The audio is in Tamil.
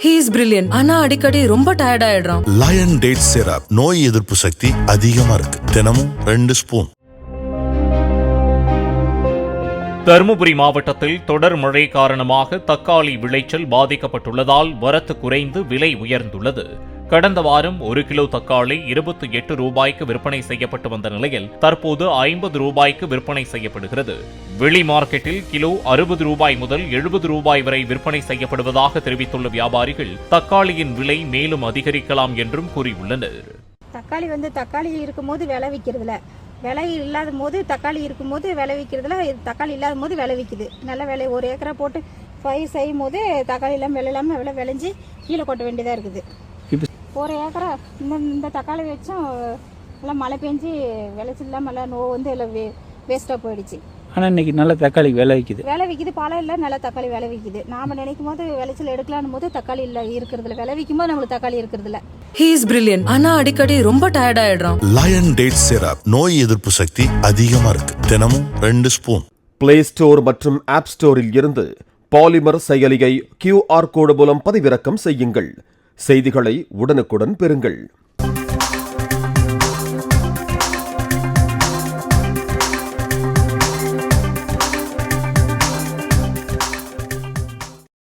He is brilliant. ஆனா அடிக்கடி ரொம்ப டயர்ட் ஆயிடுறான். லயன் டேட் சிரப் நோய் எதிர்ப்பு சக்தி அதிகமா இருக்கு. தினமும் 2 ஸ்பூன். தருமபுரி மாவட்டத்தில் தொடர் மழை காரணமாக தக்காளி விளைச்சல் பாதிக்கப்பட்டுள்ளதால் வரத்து குறைந்து விலை உயர்ந்துள்ளது. கடந்த வாரம் 1 கிலோ தக்காளி 28 ரூபாய்க்கு விற்பனை செய்யப்பட்டு வந்த நிலையில் தற்போது 50 ரூபாய்க்கு விற்பனை செய்யப்படுகிறது. வெளி மார்க்கெட்டில் கிலோ 60 ரூபாய் முதல் 70 ரூபாய் வரை விற்பனை செய்யப்படுவதாக தெரிவித்துள்ள வியாபாரிகள் தக்காளியின் விலை மேலும் அதிகரிக்கலாம் என்றும் கூறியுள்ளனர். தக்காளி இருக்கும்போது விலை விற்கிறதுல, விலை இல்லாத போது தக்காளி இருக்கும்போது விலை விற்கிறதுல, தக்காளி இல்லாத போது விலை விற்குது. நல்ல விலை 1 ஏக்கரா போட்டு பயிர் செய்யும் போது தக்காளி இல்லாமல் விளைஞ்சி கீழே கொட்ட வேண்டியதாக இருக்குது. 1 ஏக்கரா இந்த தக்காளி வச்சும் எல்லாம் மழை பெஞ்சு விளைச்சல் இல்லாமல் எல்லாம் எல்லாம் வேஸ்ட்டாக போயிடுச்சு. ஆனால் இன்னைக்கு நல்ல தக்காளி விலை விற்கிது. பழம் இல்லை, நல்ல தக்காளி விலை விற்கிது. நாம நினைக்கும் போது விளைச்சல் எடுக்கலான்னு போது தக்காளி இல்லை இருக்கிறதுல, விலை விற்கும் போது நம்மளுக்கு தக்காளி இருக்கிறதுல. He is brilliant. ஆனா அடிக்கடி ரொம்ப டயர்ட் ஆயிடுறான். லயன் டேட் சிரப் நோய் எதிர்ப்பு சக்தி அதிகமா இருக்கு. தினமும் 2 ஸ்பூன். பிளே ஸ்டோர் மற்றும் ஆப் ஸ்டோரில் இருந்து பாலிமர் செயலியை QR கோடு மூலம் பதிவிறக்கம் செய்யுங்கள். செய்திகளை உடனுக்குடன் பெறுங்கள்.